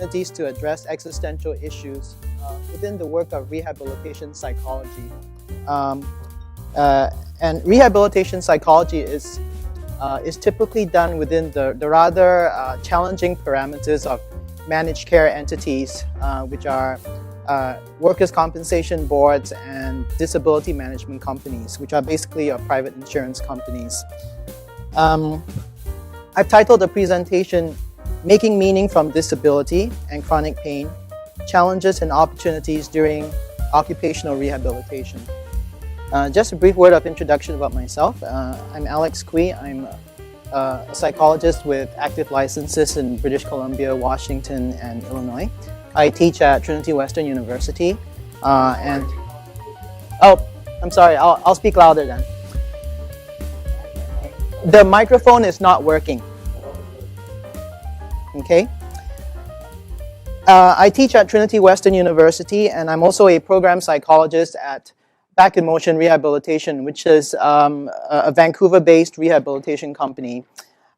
opportunities to address existential issues within the work of rehabilitation psychology. And rehabilitation psychology is typically done within the rather challenging parameters of managed care entities, which are workers' compensation boards and disability management companies, which are basically private insurance companies. I've titled the presentation, Making Meaning from Disability and Chronic Pain, Challenges and Opportunities During Occupational Rehabilitation. Just a brief word of introduction about myself. I'm Alex Kwee. I'm a psychologist with active licenses in British Columbia, Washington, and Illinois. I teach at Trinity Western University. Oh, I'm sorry, I'll speak louder then. The microphone is not working. Okay. I teach at Trinity Western University, and I'm also a program psychologist at Back in Motion Rehabilitation, which is a Vancouver-based rehabilitation company.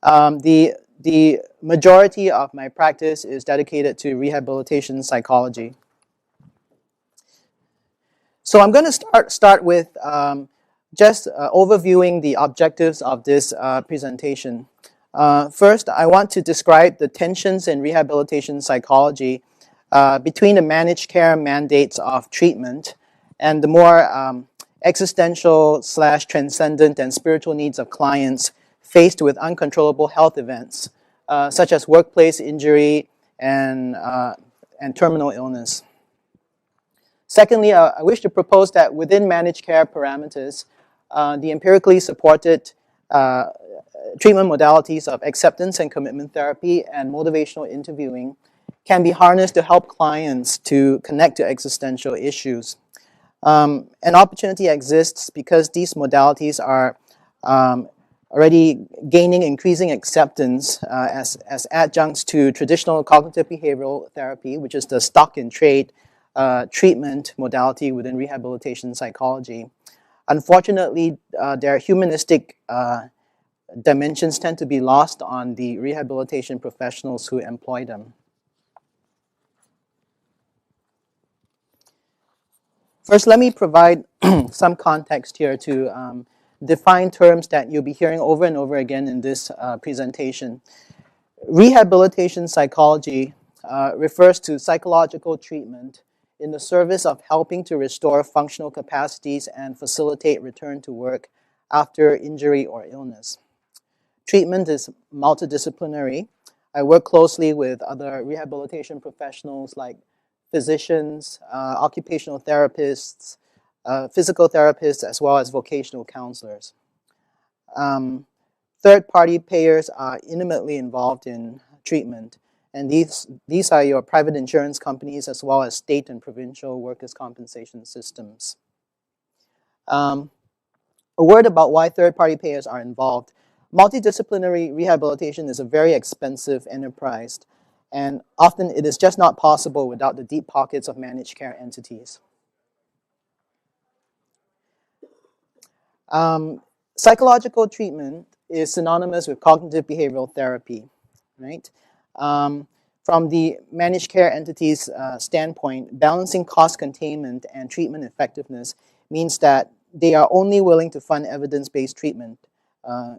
The majority of my practice is dedicated to rehabilitation psychology. So I'm going to start with just overviewing the objectives of this presentation. First, I want to describe the tensions in rehabilitation psychology between the managed care mandates of treatment and the more existential / transcendent and spiritual needs of clients faced with uncontrollable health events, such as workplace injury and terminal illness. Secondly, I wish to propose that within managed care parameters, the empirically supported treatment modalities of acceptance and commitment therapy and motivational interviewing can be harnessed to help clients to connect to existential issues. An opportunity exists because these modalities are already gaining increasing acceptance as adjuncts to traditional cognitive-behavioural therapy, which is the stock-in-trade treatment modality within rehabilitation psychology. Unfortunately, their humanistic dimensions tend to be lost on the rehabilitation professionals who employ them. First, let me provide some context here to define terms that you'll be hearing over and over again in this presentation. Rehabilitation psychology refers to psychological treatment in the service of helping to restore functional capacities and facilitate return to work after injury or illness. Treatment is multidisciplinary. I work closely with other rehabilitation professionals like physicians, occupational therapists, physical therapists, as well as vocational counselors. Third-party payers are intimately involved in treatment, and these are your private insurance companies as well as state and provincial workers' compensation systems. A word about why third-party payers are involved. Multidisciplinary rehabilitation is a very expensive enterprise, and often it is just not possible without the deep pockets of managed care entities. Psychological treatment is synonymous with cognitive behavioral therapy, right? From the managed care entity's standpoint, balancing cost containment and treatment effectiveness means that they are only willing to fund evidence-based treatment,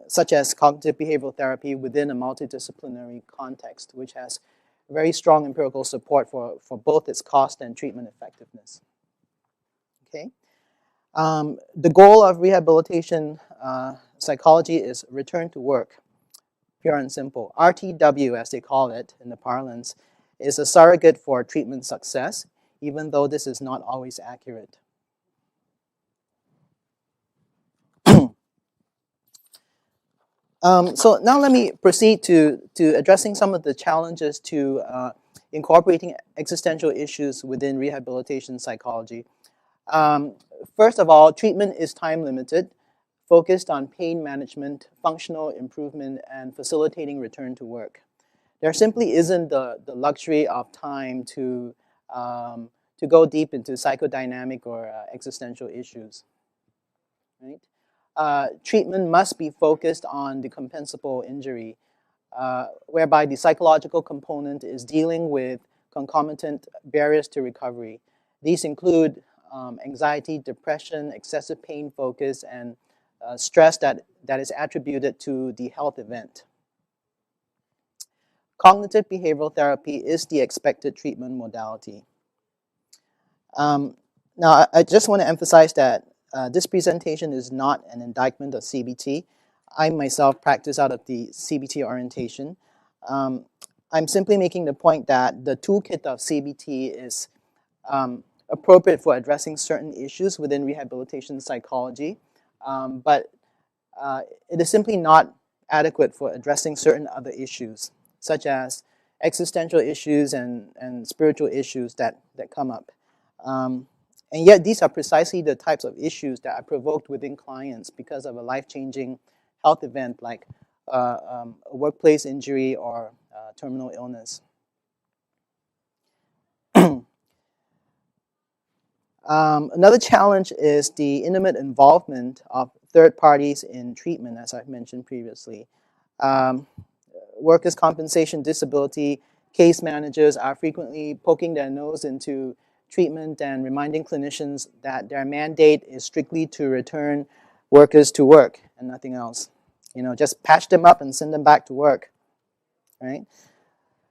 such as cognitive behavioral therapy within a multidisciplinary context, which has very strong empirical support for both its cost and treatment effectiveness. Okay. The goal of rehabilitation psychology is return to work, pure and simple. RTW, as they call it in the parlance, is a surrogate for treatment success, even though this is not always accurate. So now let me proceed to addressing some of the challenges to incorporating existential issues within rehabilitation psychology. First of all, treatment is time limited, focused on pain management, functional improvement, and facilitating return to work. There simply isn't the luxury of time to go deep into psychodynamic or existential issues. Right? Treatment must be focused on the compensable injury, whereby the psychological component is dealing with concomitant barriers to recovery. These include anxiety, depression, excessive pain focus, and stress that is attributed to the health event. Cognitive behavioral therapy is the expected treatment modality. Now, I just want to emphasize that this presentation is not an indictment of CBT. I myself practice out of the CBT orientation. I'm simply making the point that the toolkit of CBT is appropriate for addressing certain issues within rehabilitation psychology, but it is simply not adequate for addressing certain other issues, such as existential issues and spiritual issues that come up. And yet these are precisely the types of issues that are provoked within clients because of a life-changing health event like a workplace injury or terminal illness. Another challenge is the intimate involvement of third parties in treatment, as I've mentioned previously. Workers' compensation disability case managers are frequently poking their nose into treatment and reminding clinicians that their mandate is strictly to return workers to work and nothing else. You know, just patch them up and send them back to work, right?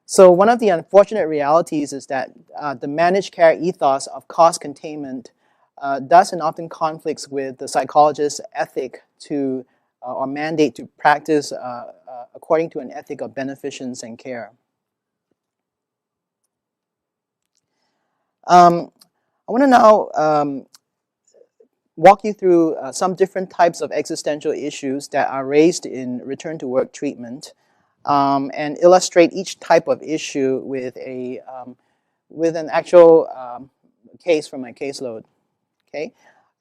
So one of the unfortunate realities is that the managed care ethos of cost containment does and often conflicts with the psychologist's ethic to or mandate to practice according to an ethic of beneficence and care. I want to now walk you through some different types of existential issues that are raised in return to work treatment, and illustrate each type of issue with an actual case from my caseload. Okay,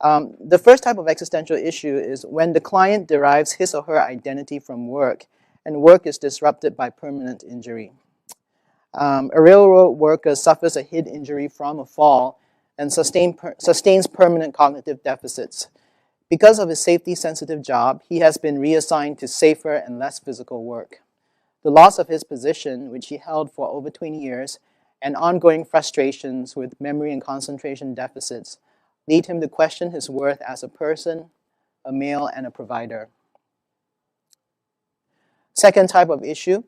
the first type of existential issue is when the client derives his or her identity from work, and work is disrupted by permanent injury. A railroad worker suffers a head injury from a fall and sustains permanent cognitive deficits. Because of his safety-sensitive job, he has been reassigned to safer and less physical work. The loss of his position, which he held for over 20 years, and ongoing frustrations with memory and concentration deficits lead him to question his worth as a person, a male, and a provider. Second type of issue,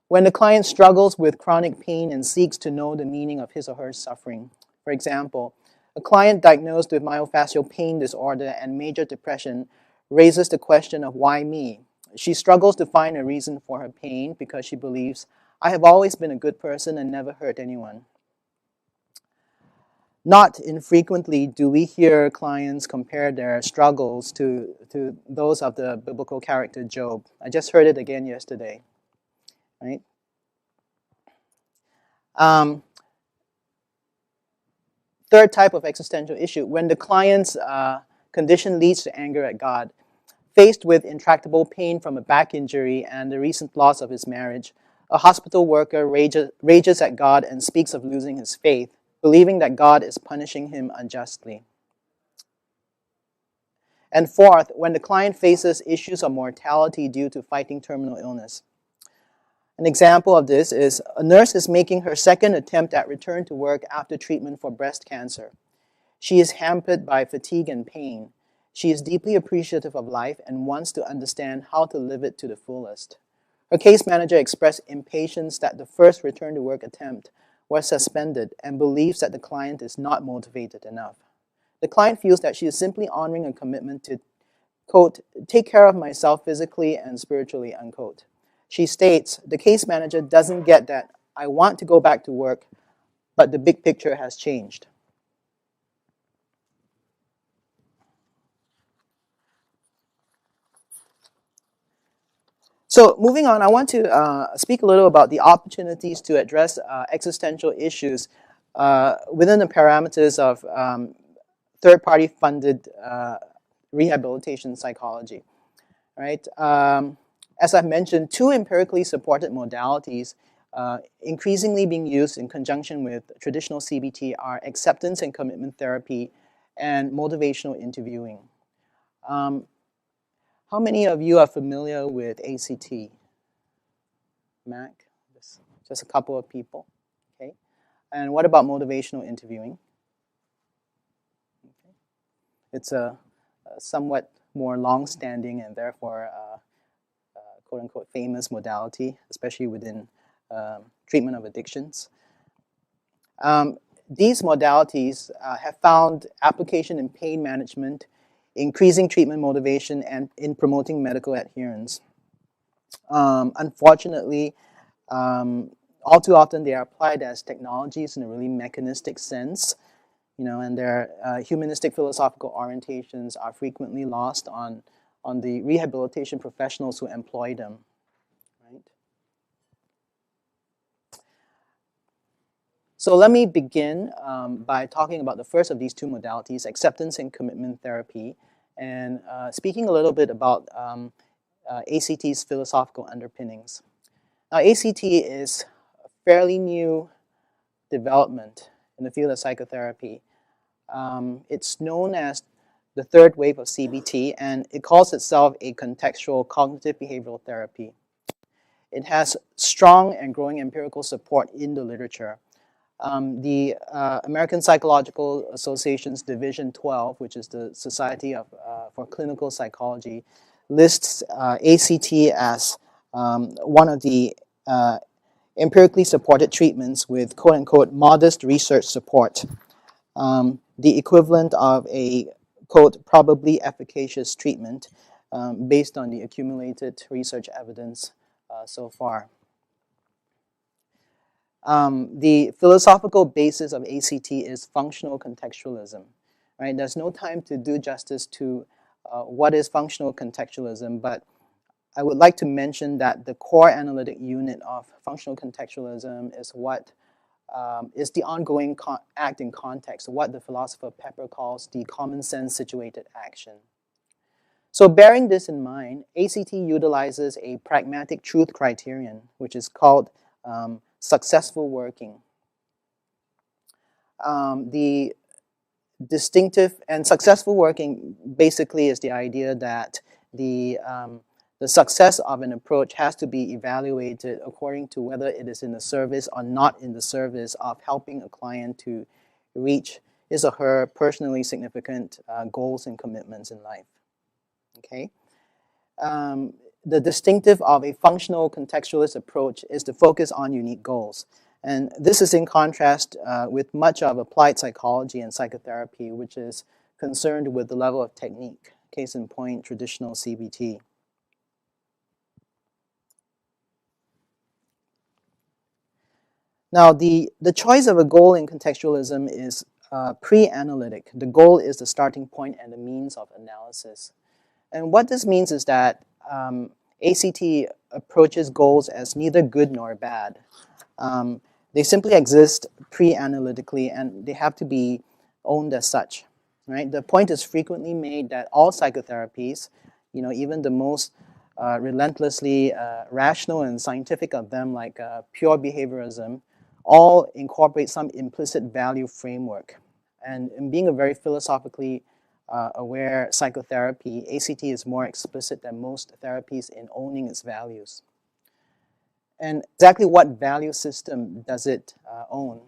when the client struggles with chronic pain and seeks to know the meaning of his or her suffering. For example, a client diagnosed with myofascial pain disorder and major depression raises the question of why me? She struggles to find a reason for her pain because she believes, I have always been a good person and never hurt anyone. Not infrequently do we hear clients compare their struggles to those of the biblical character Job. I just heard it again yesterday, right? Third type of existential issue, when the client's condition leads to anger at God. Faced with intractable pain from a back injury and the recent loss of his marriage, a hospital worker rages at God and speaks of losing his faith, believing that God is punishing him unjustly. And fourth, when the client faces issues of mortality due to fighting terminal illness. An example of this is a nurse is making her second attempt at return to work after treatment for breast cancer. She is hampered by fatigue and pain. She is deeply appreciative of life and wants to understand how to live it to the fullest. Her case manager expressed impatience that the first return to work attempt was suspended and believes that the client is not motivated enough. The client feels that she is simply honoring a commitment to, quote, take care of myself physically and spiritually, unquote. She states, the case manager doesn't get that I want to go back to work, but the big picture has changed. So moving on, I want to speak a little about the opportunities to address existential issues within the parameters of third-party funded rehabilitation psychology. Right? As I've mentioned, two empirically supported modalities increasingly being used in conjunction with traditional CBT are acceptance and commitment therapy and motivational interviewing. How many of you are familiar with ACT? Mac? Just a couple of people. Okay. And what about motivational interviewing? Okay. It's a somewhat more long-standing and therefore quote-unquote famous modality, especially within treatment of addictions. These modalities have found application in pain management, increasing treatment motivation, and in promoting medical adherence. Unfortunately, all too often they are applied as technologies in a really mechanistic sense, and their humanistic philosophical orientations are frequently lost on the rehabilitation professionals who employ them, right? So let me begin by talking about the first of these two modalities, acceptance and commitment therapy, and speaking a little bit about ACT's philosophical underpinnings. Now, ACT is a fairly new development in the field of psychotherapy. It's known as the third wave of CBT, and it calls itself a contextual cognitive-behavioural therapy. It has strong and growing empirical support in the literature. The American Psychological Association's Division 12, which is the Society for Clinical Psychology, lists ACT as one of the empirically supported treatments with quote-unquote modest research support, the equivalent of a quote probably efficacious treatment based on the accumulated research evidence so far. The philosophical basis of ACT is functional contextualism. Right? There's no time to do justice to what is functional contextualism, but I would like to mention that the core analytic unit of functional contextualism is what is the ongoing act in context, what the philosopher Pepper calls the common sense situated action. So bearing this in mind, ACT utilizes a pragmatic truth criterion, which is called successful working. The distinctive and successful working basically is the idea that the success of an approach has to be evaluated according to whether it is in the service or not in the service of helping a client to reach his or her personally significant goals and commitments in life. Okay. The distinctive of a functional contextualist approach is to focus on unique goals. And this is in contrast with much of applied psychology and psychotherapy, which is concerned with the level of technique, case in point, traditional CBT. Now, the choice of a goal in contextualism is pre-analytic. The goal is the starting point and the means of analysis. And what this means is that ACT approaches goals as neither good nor bad. They simply exist pre-analytically and they have to be owned as such. Right? The point is frequently made that all psychotherapies, even the most relentlessly rational and scientific of them, like pure behaviorism, all incorporate some implicit value framework. And in being a very philosophically aware psychotherapy, ACT is more explicit than most therapies in owning its values. And exactly what value system does it own?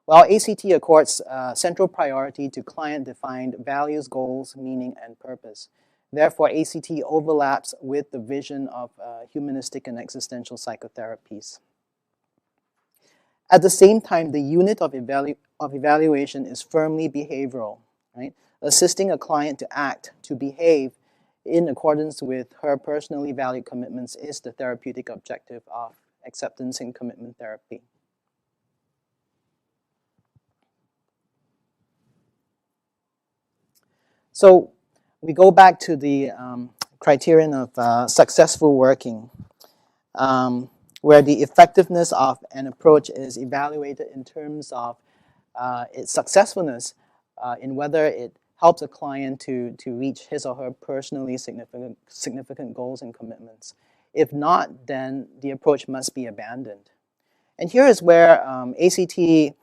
Well, ACT accords central priority to client-defined values, goals, meaning, and purpose. Therefore, ACT overlaps with the vision of humanistic and existential psychotherapies. At the same time, the unit of evaluation is firmly behavioral, right? Assisting a client to act, to behave in accordance with her personally valued commitments is the therapeutic objective of acceptance and commitment therapy. So we go back to the criterion of successful working, where the effectiveness of an approach is evaluated in terms of its successfulness in whether it helps a client to reach his or her personally significant goals and commitments. If not, then the approach must be abandoned. And here is where ACT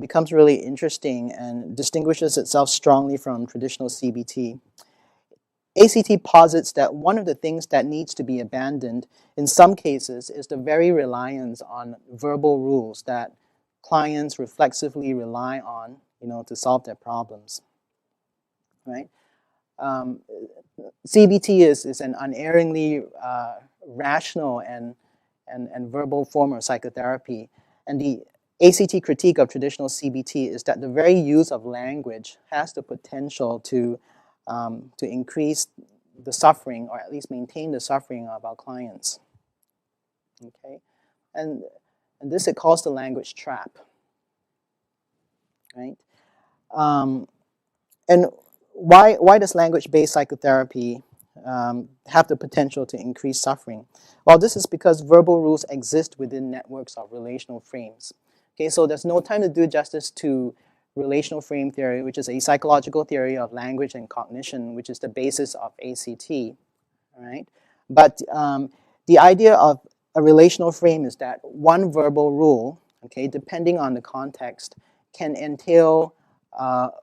becomes really interesting and distinguishes itself strongly from traditional CBT. ACT posits that one of the things that needs to be abandoned in some cases is the very reliance on verbal rules that clients reflexively rely on, to solve their problems, right? CBT is an unerringly rational and verbal form of psychotherapy. And the ACT critique of traditional CBT is that the very use of language has the potential to increase the suffering, or at least maintain the suffering of our clients. Okay, and this it calls the language trap, right? And why does language-based psychotherapy have the potential to increase suffering? Well, this is because verbal rules exist within networks of relational frames. Okay, so there's no time to do justice to relational frame theory, which is a psychological theory of language and cognition, which is the basis of ACT, right? But the idea of a relational frame is that one verbal rule, okay, depending on the context, can entail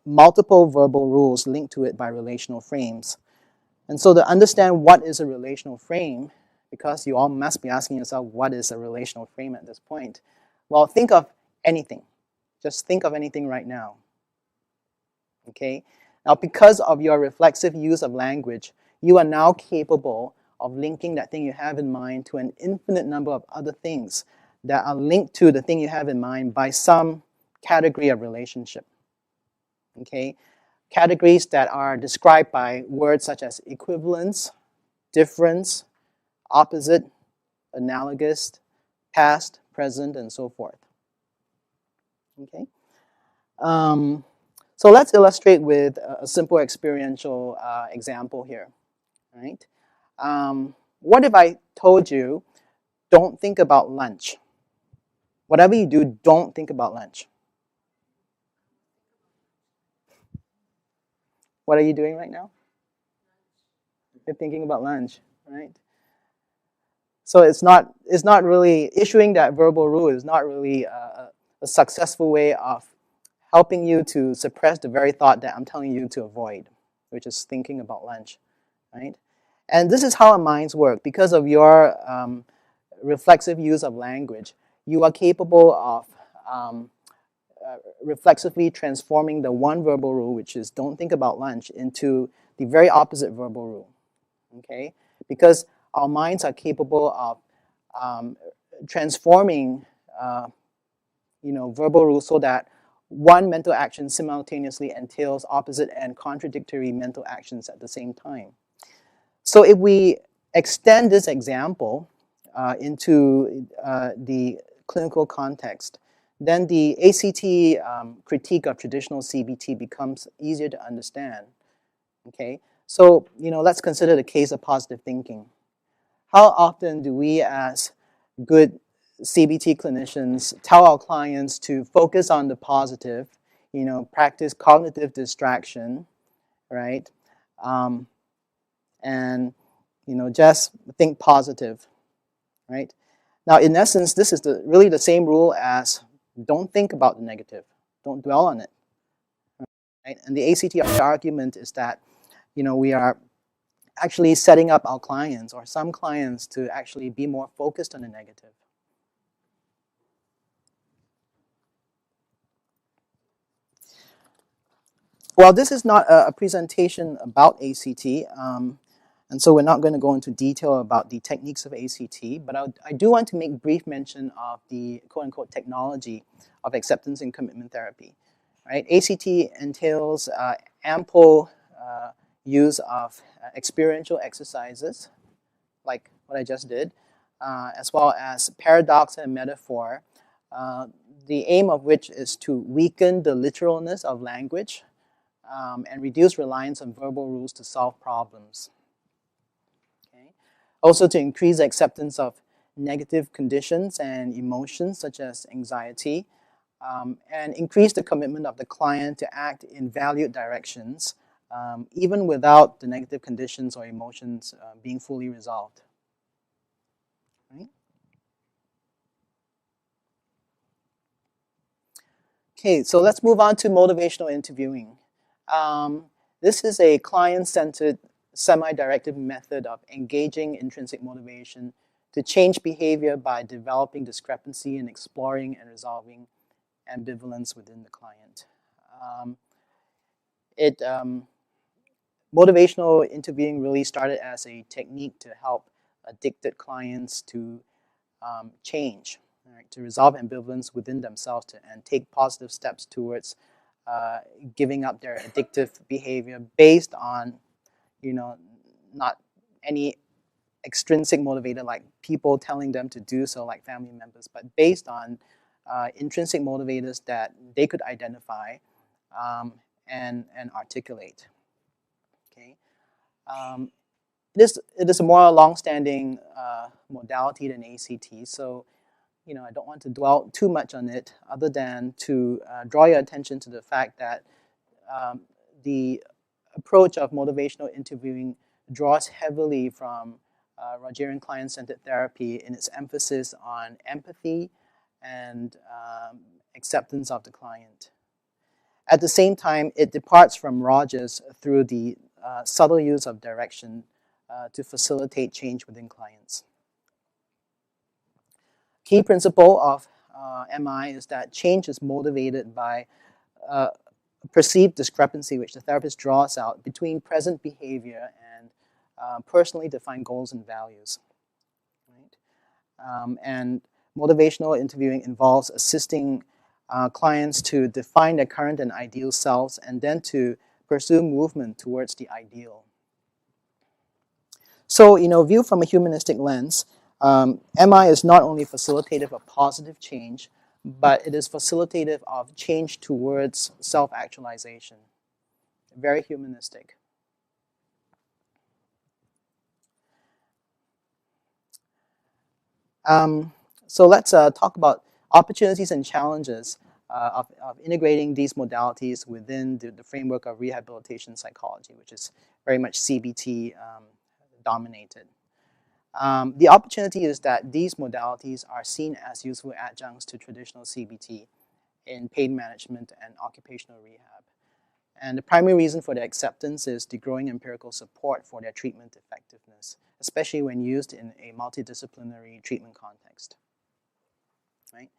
multiple verbal rules linked to it by relational frames. And so to understand what is a relational frame, because you all must be asking yourself, what is a relational frame at this point? Well, think of anything. Just think of anything right now. Okay? Now, because of your reflexive use of language, you are now capable of linking that thing you have in mind to an infinite number of other things that are linked to the thing you have in mind by some category of relationship. Okay? Categories that are described by words such as equivalence, difference, opposite, analogous, past, present, and so forth. Okay? So let's illustrate with a simple experiential example here. Right? What if I told you, don't think about lunch? Whatever you do, don't think about lunch. What are you doing right now? You're thinking about lunch, right? So it's not really, issuing that verbal rule is not really a successful way of helping you to suppress the very thought that I'm telling you to avoid, which is thinking about lunch, right? And this is how our minds work. Because of your reflexive use of language, you are capable of reflexively transforming the one verbal rule, which is don't think about lunch, into the very opposite verbal rule, okay? Because our minds are capable of transforming verbal rules so that one mental action simultaneously entails opposite and contradictory mental actions at the same time. So if we extend this example into the clinical context, then the ACT critique of traditional CBT becomes easier to understand. Okay, so let's consider the case of positive thinking. How often do we, as good CBT clinicians, tell our clients to focus on the positive, practice cognitive distraction, right? And just think positive, right? Now, in essence, this is really the same rule as don't think about the negative, don't dwell on it, right? And the ACT argument is that we are actually setting up our clients, or some clients, to actually be more focused on the negative. Well, this is not a presentation about ACT, and so we're not going to go into detail about the techniques of ACT, but I do want to make brief mention of the quote-unquote technology of acceptance and commitment therapy. Right? ACT entails ample use of experiential exercises, like what I just did, as well as paradox and metaphor, the aim of which is to weaken the literalness of language and reduce reliance on verbal rules to solve problems. Okay? Also to increase acceptance of negative conditions and emotions such as anxiety, and increase the commitment of the client to act in valued directions, even without the negative conditions or emotions being fully resolved. Right? Okay, so let's move on to motivational interviewing. This is a client-centered, semi-directed method of engaging intrinsic motivation to change behavior by developing discrepancy and exploring and resolving ambivalence within the client. Motivational interviewing really started as a technique to help addicted clients to change, right, to resolve ambivalence within themselves and take positive steps towards giving up their addictive behavior based on, not any extrinsic motivator like people telling them to do so, like family members, but based on intrinsic motivators that they could identify and articulate. Okay, it is a more long-standing modality than ACT, so I don't want to dwell too much on it, other than to draw your attention to the fact that the approach of motivational interviewing draws heavily from Rogerian client-centered therapy in its emphasis on empathy and acceptance of the client. At the same time, it departs from Rogers through the subtle use of direction to facilitate change within clients. Key principle of MI is that change is motivated by perceived discrepancy which the therapist draws out between present behavior and personally defined goals and values. Right? And motivational interviewing involves assisting clients to define their current and ideal selves and then to pursue movement towards the ideal. So, viewed from a humanistic lens, MI is not only facilitative of positive change, but it is facilitative of change towards self-actualization. Very humanistic. So let's talk about opportunities and challenges of integrating these modalities within the framework of rehabilitation psychology, which is very much CBT dominated. The opportunity is that these modalities are seen as useful adjuncts to traditional CBT in pain management and occupational rehab. And the primary reason for their acceptance is the growing empirical support for their treatment effectiveness, especially when used in a multidisciplinary treatment context. Right?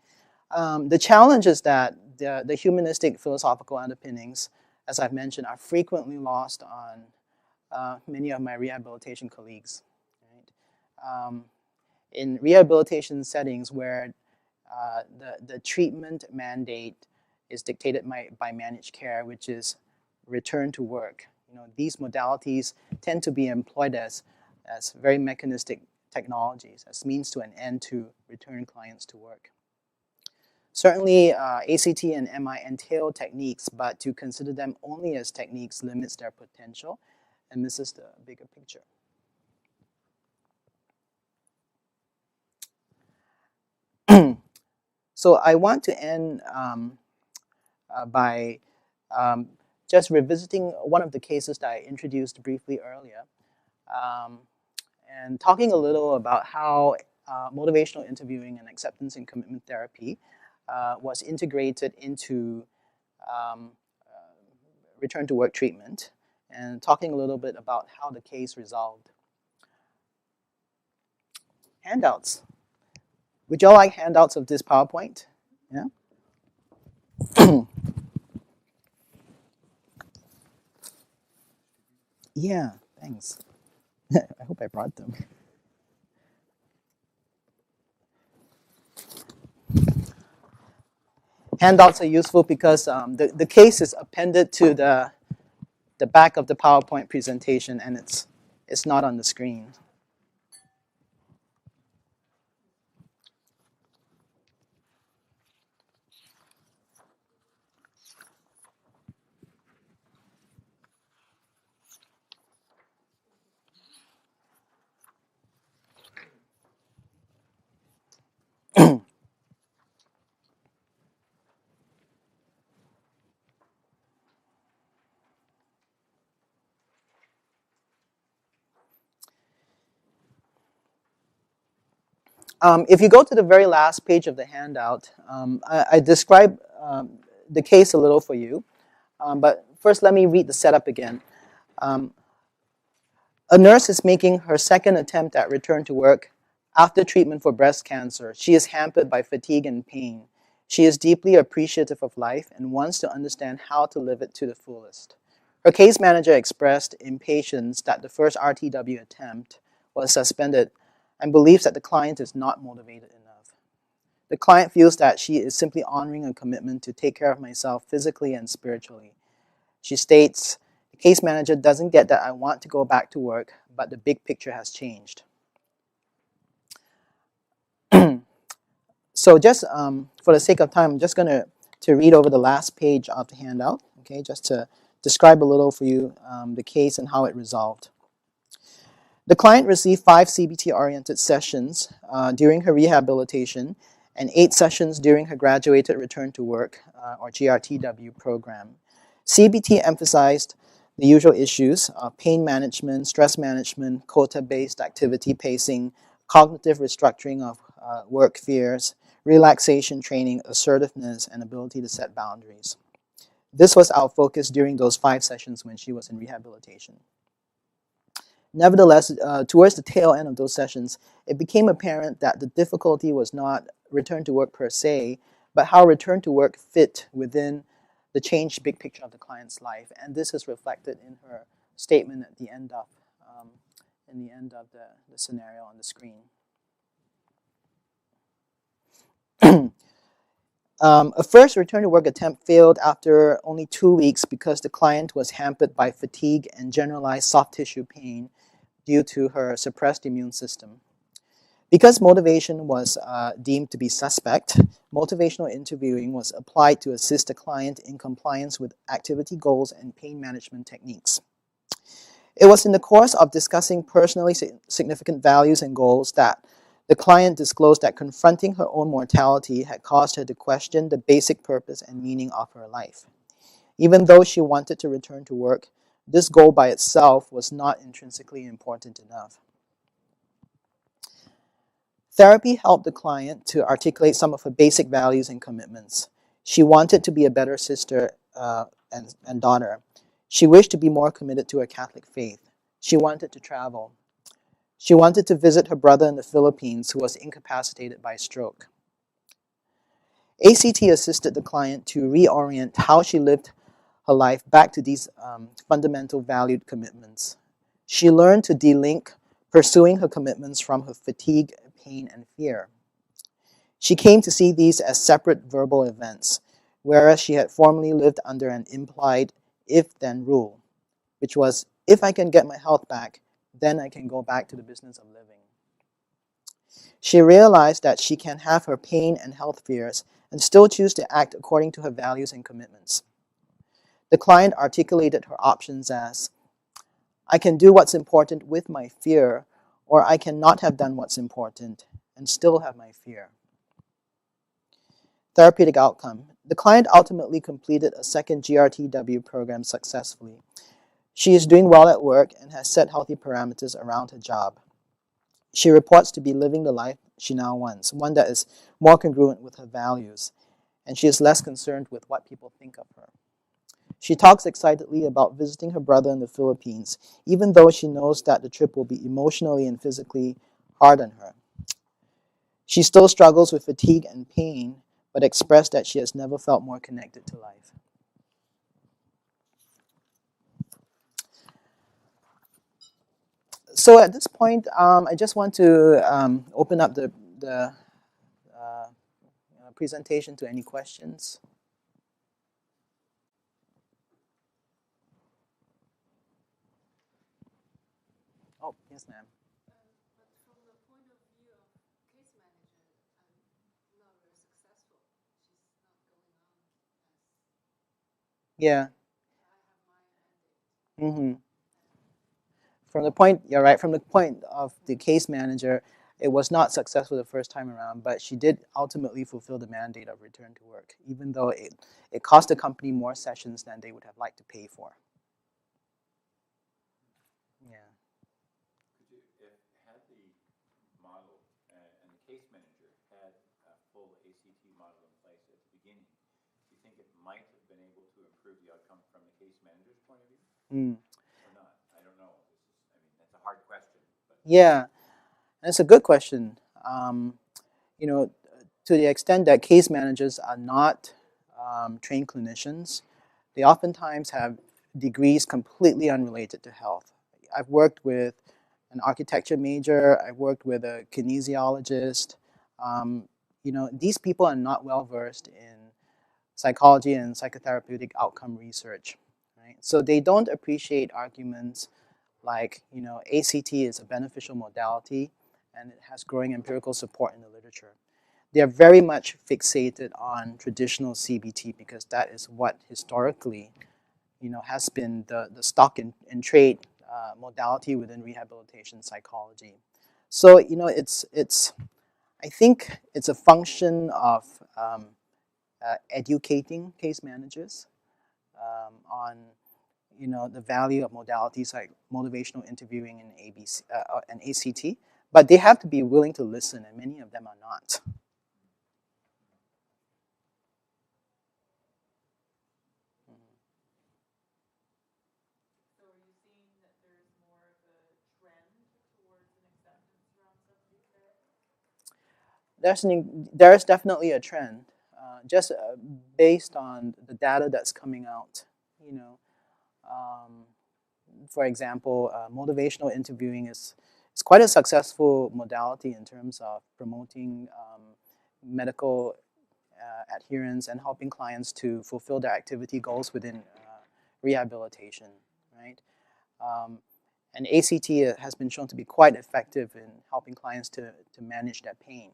The challenge is that the humanistic philosophical underpinnings, as I've mentioned, are frequently lost on many of my rehabilitation colleagues. In rehabilitation settings where the treatment mandate is dictated by managed care, which is return to work, these modalities tend to be employed as very mechanistic technologies, as means to an end to return clients to work. Certainly, ACT and MI entail techniques, but to consider them only as techniques limits their potential and misses the bigger picture. So I want to end by just revisiting one of the cases that I introduced briefly earlier, and talking a little about how motivational interviewing and acceptance and commitment therapy was integrated into return to work treatment, and talking a little bit about how the case resolved. Handouts. Would y'all like handouts of this PowerPoint? Yeah? Yeah, thanks. I hope I brought them. Handouts are useful because the case is appended to the back of the PowerPoint presentation, and it's not on the screen. If you go to the very last page of the handout, I describe the case a little for you. But first, let me read the setup again. A nurse is making her second attempt at return to work after treatment for breast cancer. She is hampered by fatigue and pain. She is deeply appreciative of life and wants to understand how to live it to the fullest. Her case manager expressed impatience that the first RTW attempt was suspended and believes that the client is not motivated enough. The client feels that she is simply honoring a commitment to take care of myself physically and spiritually. She states, the case manager doesn't get that I want to go back to work, but the big picture has changed. So just for the sake of time, I'm just going to read over the last page of the handout, okay, just to describe a little for you the case and how it resolved. The client received 5 CBT-oriented sessions during her rehabilitation and 8 sessions during her graduated return to work or GRTW program. CBT emphasized the usual issues of pain management, stress management, quota-based activity pacing, cognitive restructuring of work fears, relaxation training, assertiveness, and ability to set boundaries. This was our focus during those 5 sessions when she was in rehabilitation. Nevertheless, towards the tail end of those sessions, it became apparent that the difficulty was not return to work per se, but how return to work fit within the changed big picture of the client's life. And this is reflected in her statement at the end of, the scenario on the screen. A first return to work attempt failed after only 2 weeks because the client was hampered by fatigue and generalized soft tissue pain due to her suppressed immune system. Because motivation was deemed to be suspect, motivational interviewing was applied to assist the client in compliance with activity goals and pain management techniques. It was in the course of discussing personally significant values and goals that the client disclosed that confronting her own mortality had caused her to question the basic purpose and meaning of her life. Even though she wanted to return to work, this goal by itself was not intrinsically important enough. Therapy helped the client to articulate some of her basic values and commitments. She wanted to be a better sister and daughter. She wished to be more committed to her Catholic faith. She wanted to travel. She wanted to visit her brother in the Philippines who was incapacitated by stroke. ACT assisted the client to reorient how she lived her life back to these fundamental valued commitments. She learned to delink pursuing her commitments from her fatigue, pain, and fear. She came to see these as separate verbal events, whereas she had formerly lived under an implied if-then rule, which was, if I can get my health back, then I can go back to the business of living. She realized that she can have her pain and health fears and still choose to act according to her values and commitments. The client articulated her options as, I can do what's important with my fear, or I cannot have done what's important and still have my fear. Therapeutic outcome. The client ultimately completed a second GRTW program successfully. She is doing well at work and has set healthy parameters around her job. She reports to be living the life she now wants, one that is more congruent with her values, and she is less concerned with what people think of her. She talks excitedly about visiting her brother in the Philippines, even though she knows that the trip will be emotionally and physically hard on her. She still struggles with fatigue and pain, but expressed that she has never felt more connected to life. So at this point, I just want to open up the presentation to any questions. Oh, yes, ma'am. But from the point of view of case manager, not very successful. She's not going on as Yeah. I have my mandate. Mm-hmm. From the point, you're right, from the point of the case manager, it was not successful the first time around, but she did ultimately fulfill the mandate of return to work, even though it cost the company more sessions than they would have liked to pay for. Yeah. Could you, if had the model and the case manager had a full ACT model in place at the beginning, do you think it might have been able to improve the outcome from the case manager's point of view? Or not? I don't know. That's a hard question. But Yeah, and it's a good question. You know, to the extent that case managers are not trained clinicians, they oftentimes have degrees completely unrelated to health. I've worked with an architecture major, I've worked with a kinesiologist. These people are not well versed in psychology and psychotherapeutic outcome research, right? So they don't appreciate arguments like, ACT is a beneficial modality and it has growing empirical support in the literature. They're very much fixated on traditional CBT because that is what historically, has been the stock in trade modality within rehabilitation psychology. So, I think it's a function of educating case managers on the value of modalities like motivational interviewing and ACT, but they have to be willing to listen, and many of them are not. So are you seeing that there's more of a trend towards an acceptance around substitute therapy? There's definitely a trend, just based on the data that's coming out. For example, motivational interviewing is quite a successful modality in terms of promoting medical adherence and helping clients to fulfill their activity goals within rehabilitation, right? And ACT has been shown to be quite effective in helping clients to manage their pain,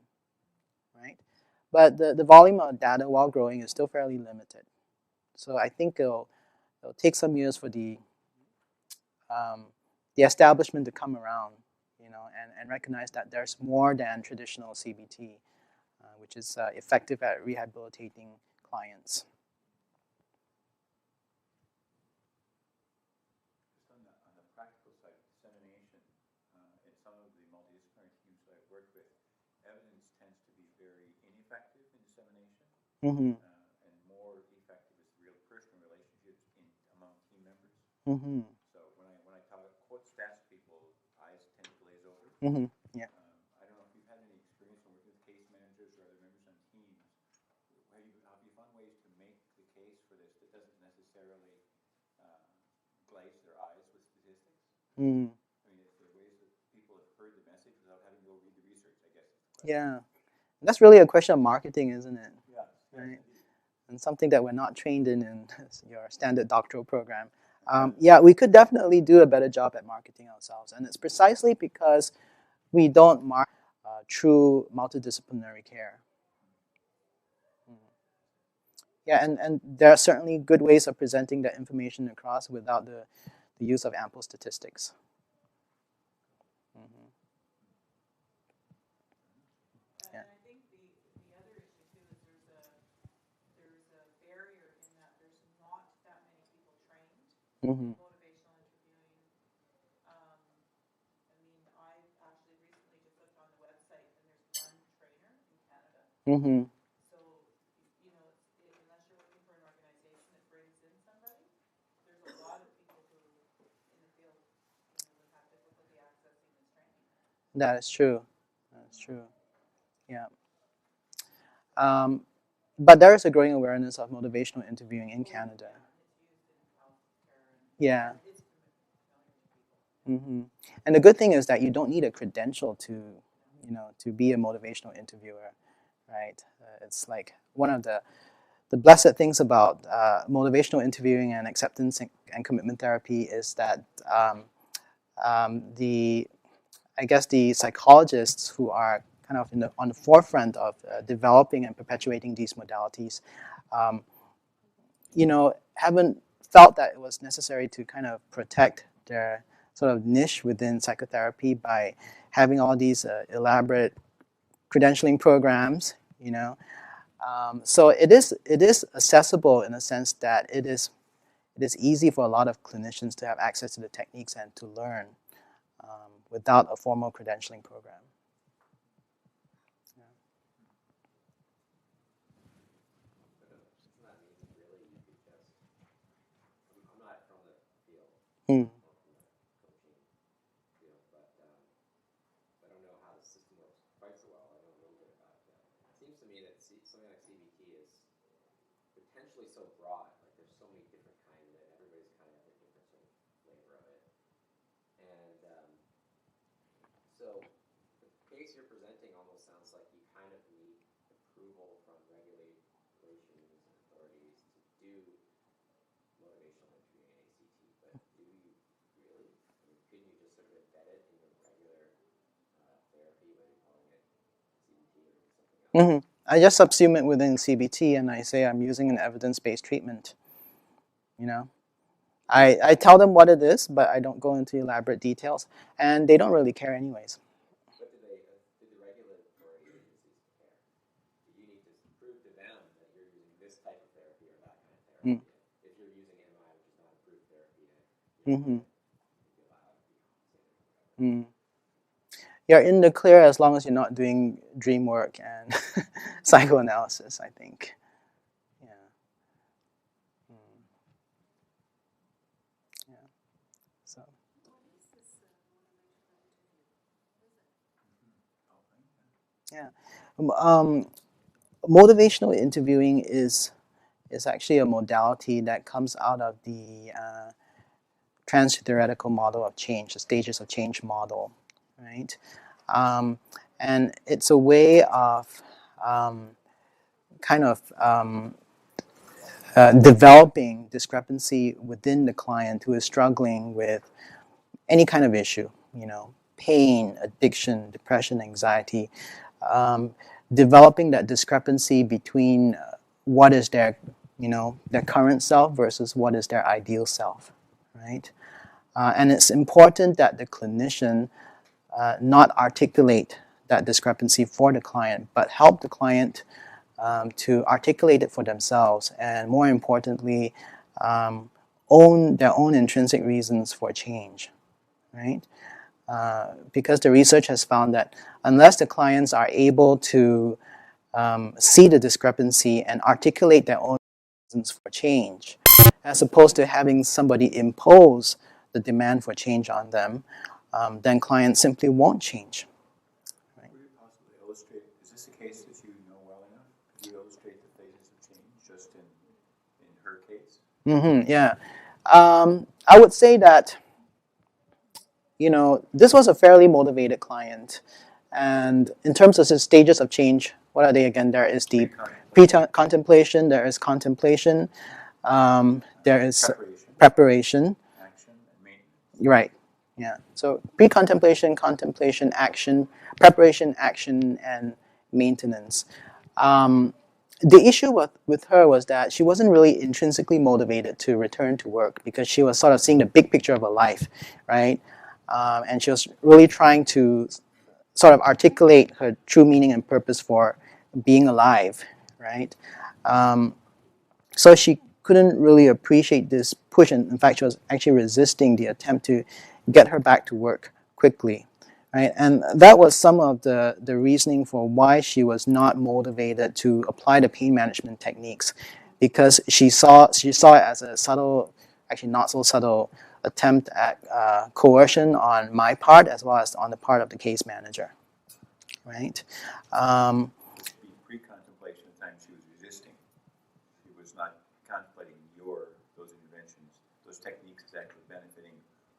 right? But the volume of data while growing is still fairly limited. So I think it'll take some years for the establishment to come around, and recognize that there's more than traditional CBT, which is effective at rehabilitating clients. Just on the practical side, dissemination, in some of the multidisciplinary teams that I've worked with, evidence tends to be very ineffective in dissemination, Mm-hmm. and more effective is real personal relationships among team members. Mm-hmm. So when I quote stats to people, eyes tend to glaze over. Mm-hmm. Yeah. I don't know if you've had any experience working with case managers or other members on teams. Have you found ways to make the case for this that doesn't necessarily glaze their eyes with statistics? Mm. I mean, is there ways that people have heard the message without having to go read the research, I guess is the question. Yeah. That's really a question of marketing, isn't it? Yeah. Right. And something that we're not trained in your standard doctoral program. Yeah, we could definitely do a better job at marketing ourselves. And it's precisely because we don't market true multidisciplinary care. Yeah, and there are certainly good ways of presenting that information across without the use of ample statistics. Mm-hmm. Yeah. And I think the other issue too is there's a barrier in that there's not that many people trained Mm-hmm. in motivational interviewing. I mean, I've actually recently just looked on the website and there's one trainer in Canada. Mm-hmm. So, unless you're looking for an organization that brings in somebody, there's a lot of people who in the field, would have difficulty accessing this training. That is true. That's true. Yeah. But there is a growing awareness of motivational interviewing in Canada. It's used in healthcare and Yeah. it's familiar to people. Mm-hmm. And the good thing is that you don't need a credential to be a motivational interviewer, right? It's like one of the blessed things about motivational interviewing and acceptance and commitment therapy is that I guess the psychologists who are kind of on the forefront of developing and perpetuating these modalities, haven't felt that it was necessary to kind of protect their sort of niche within psychotherapy by having all these elaborate credentialing programs, so it is accessible in a sense that it is easy for a lot of clinicians to have access to the techniques and to learn without a formal credentialing program. Hmm. seems to me that something like CBT is potentially so broad. Like there's so many different kinds of it. Everybody's kind of got a different sort of flavor of it. And so the case you're presenting almost sounds like you kind of need approval from regulations and authorities to do motivational interviewing in ACT. But do you really? I mean, couldn't you just sort of embed it in your regular therapy, whether you're calling it CBT or something else? I just subsume it within CBT and I say I'm using an evidence-based treatment. You know, I tell them what it is, but I don't go into elaborate details, and they don't really care anyways. But did the regulatory agencies care? Do you need to prove to them that you're using this type of therapy or that kind of therapy? If you're using MI, which is not approved therapy, then you're allowed to be compensated or whatever. You're in the clear as long as you're not doing dream work and psychoanalysis, I think. Yeah. Yeah. So. Yeah. Motivational interviewing is actually a modality that comes out of the trans-theoretical model of change, the stages of change model, right? And it's a way of developing discrepancy within the client who is struggling with any kind of issue, pain, addiction, depression, anxiety, developing that discrepancy between what is their current self versus what is their ideal self, right? And it's important that the clinician not articulate that discrepancy for the client, but help the client to articulate it for themselves, and more importantly, own their own intrinsic reasons for change, right? Because the research has found that unless the clients are able to see the discrepancy and articulate their own reasons for change, as opposed to having somebody impose the demand for change on them, then clients simply won't change. Right? Could you possibly illustrate, is this a case that you know well enough? Could you illustrate the phases of change just in her case? Yeah. I would say that, this was a fairly motivated client. And in terms of the stages of change, what are they again? There is the pre-contemplation, there is contemplation, there is preparation. Action and maintenance. Right. Yeah. So pre-contemplation, contemplation, action, preparation, action, and maintenance. The issue with her was that she wasn't really intrinsically motivated to return to work because she was sort of seeing the big picture of her life, right? And she was really trying to sort of articulate her true meaning and purpose for being alive, right? So she couldn't really appreciate this push, and in fact, she was actually resisting the attempt to get her back to work quickly, right? And that was some of the reasoning for why she was not motivated to apply the pain management techniques, because she saw it as a subtle, actually not so subtle, attempt at coercion on my part as well as on the part of the case manager, right? Pre-contemplation, the time she was resisting, she was not contemplating those interventions, those techniques as actually benefiting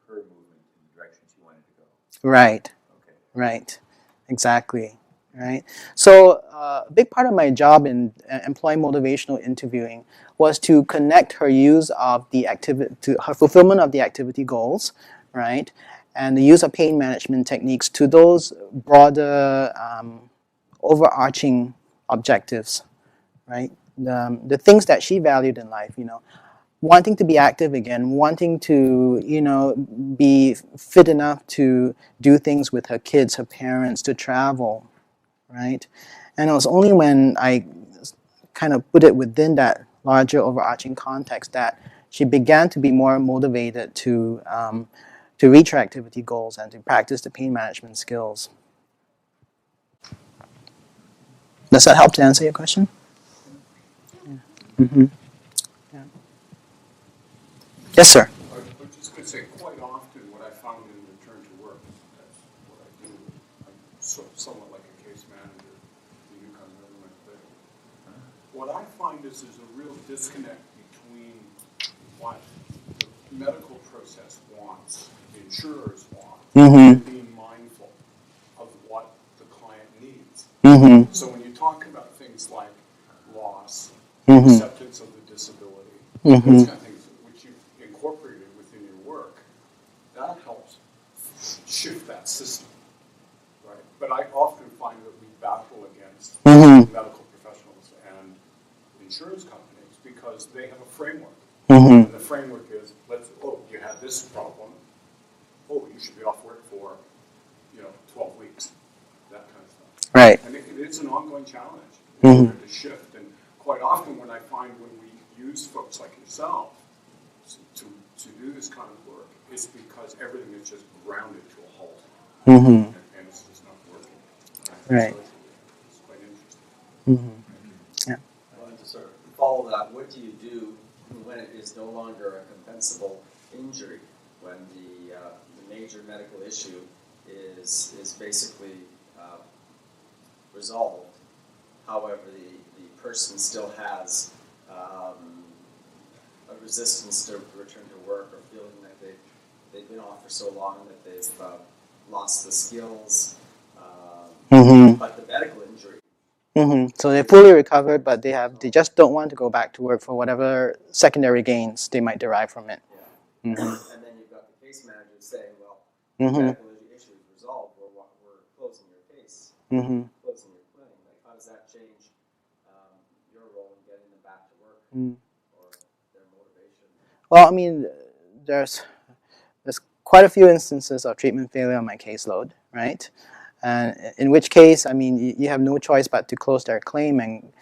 her movement in the direction she wanted to go. Right. Okay. Right. Exactly. Right. So a big part of my job in employee motivational interviewing was to connect her use of the activity to her fulfillment of the activity goals, right, and the use of pain management techniques to those broader, overarching objectives, right? The things that she valued in life, wanting to be active again, wanting to, be fit enough to do things with her kids, her parents, to travel, right? And it was only when I kind of put it within that larger overarching context that she began to be more motivated to reach her activity goals and to practice the pain management skills. Does that help to answer your question? Yeah. Yeah. Yes, sir. I was just going to say, quite often what I found in return to work, that's what I do. I'm somewhat like a case manager. You can remember, but what I find is there's a real disconnect between what the medical process wants, the insurers want, and being mindful of what the client needs. So when you talk about things like loss, acceptance of the disability, those kind of things which you've incorporated within your work, that helps shift that system, right? But I often find that we battle against medical professionals and insurance companies because they have a framework. And the framework is, you have this problem, you should be off work for, 12 weeks, that kind of stuff. Right. And it's an ongoing challenge to shift. And quite often when I find when we use folks like yourself to do this kind of work, it's because everything is just grounded to a halt. And it's just not working. Right. So it's quite interesting. Yeah. Well, and to sort of follow that, what do you do when it is no longer a compensable injury, when the major medical issue is basically resolved? However, the person still has a resistance to return to work, or feeling that they've been off for so long that they've lost the skills, but the medical injury. So they're fully recovered, but they just don't want to go back to work for whatever secondary gains they might derive from it. Yeah. And then you've got the case manager saying, well, medical issue is resolved, we're closing your case, closing your clinic. Like, how does that change your role in getting them back to work or their motivation? Well, I mean, there's quite a few instances of treatment failure on my caseload, right? And in which case, I mean, you have no choice but to close their claim and,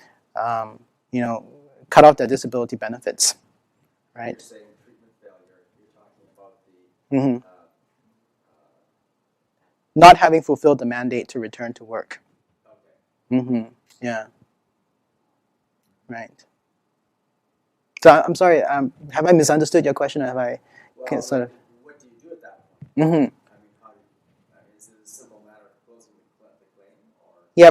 cut off their disability benefits, right? You're saying treatment failure, you're talking about the not having fulfilled the mandate to return to work. okay. Yeah. Right. So I'm sorry. Have I misunderstood your question, or have I sort of? What do you do at that point? I mean, is it a simple matter of closing the claim, or? Yeah,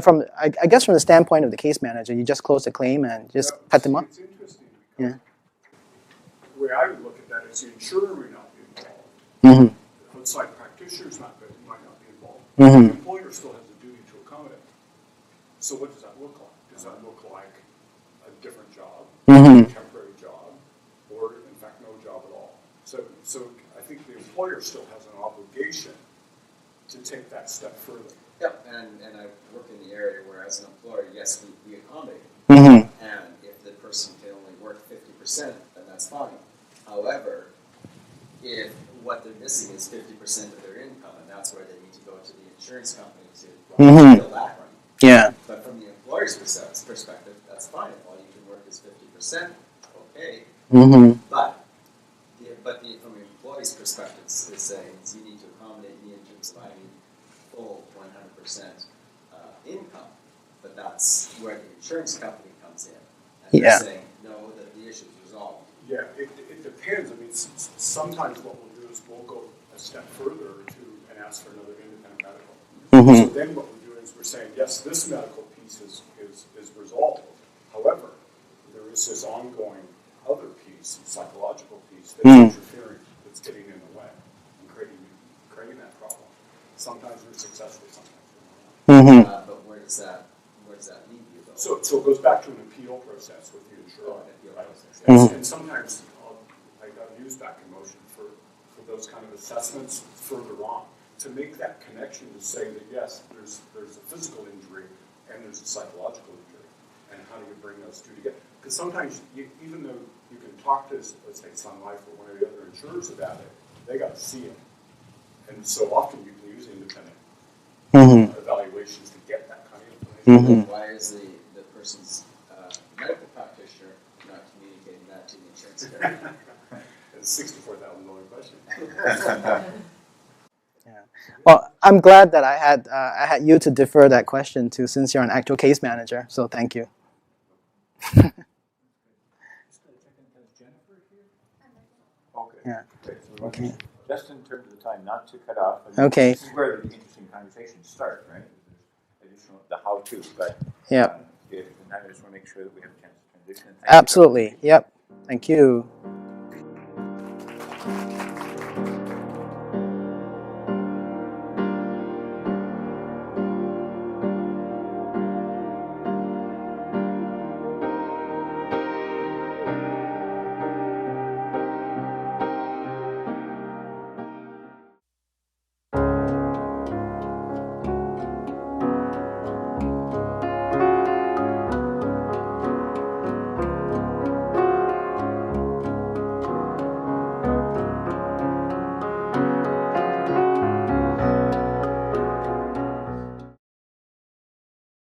I guess from the standpoint of the case manager, you just close the claim and just cut them off. It's interesting because the way I would look at that is the insurer may not be involved. The outside practitioners might not be involved. The employer still has a duty to accommodate. So what does that look like? Does that look like a different job, a temporary job, or in fact no job at all? So I think the employer still has an obligation to take that step further. Yeah, and I work in the area where, as an employer, yes, we accommodate. And if the person can only work 50%, then that's fine. However, if what they're missing is 50% of their income, and that's where they need to go to the insurance company to fill that right. Yeah. But from the employer's perspective, that's fine. If all you can work is 50%, okay. But from the employee's perspective, is saying you need to accommodate me in terms of I need full 100% income. But that's where the insurance company comes in. And they're saying, no, that the issue is resolved. Yeah, it depends. I mean, sometimes what we'll do is we'll go a step further and ask for another independent medical. So then what we're doing is we're saying, yes, this medical piece is resolved. However, there is this ongoing other piece, psychological piece, that's interfering, that's getting in the way and creating that problem. Sometimes we're successful, sometimes we're not. But where does that lead you, though? So it goes back to an appeal process with the insurer. An appeal process. And sometimes I've used back in motion for those kind of assessments further on to make that connection to say that yes, there's a physical injury and there's a psychological injury, and how do you bring those two together? Because sometimes even though you can talk to, let's say, Sun Life or one of the other insurers about it, they got to see it, and so often you can use independent evaluations to get that kind of information. Why is the person's medical practitioner not communicating that to the insurance company? It's a $64,000 question. Well, I'm glad that I had you to defer that question to, since you're an actual case manager. So thank you. Okay. Yeah. Okay. Just in terms of the time, not to cut off. Okay. This is where the interesting conversations start, right? There's additional the how-to, but yeah. And I just want to make sure that we have a chance to transition. Thank you. Absolutely. Yep. Thank you.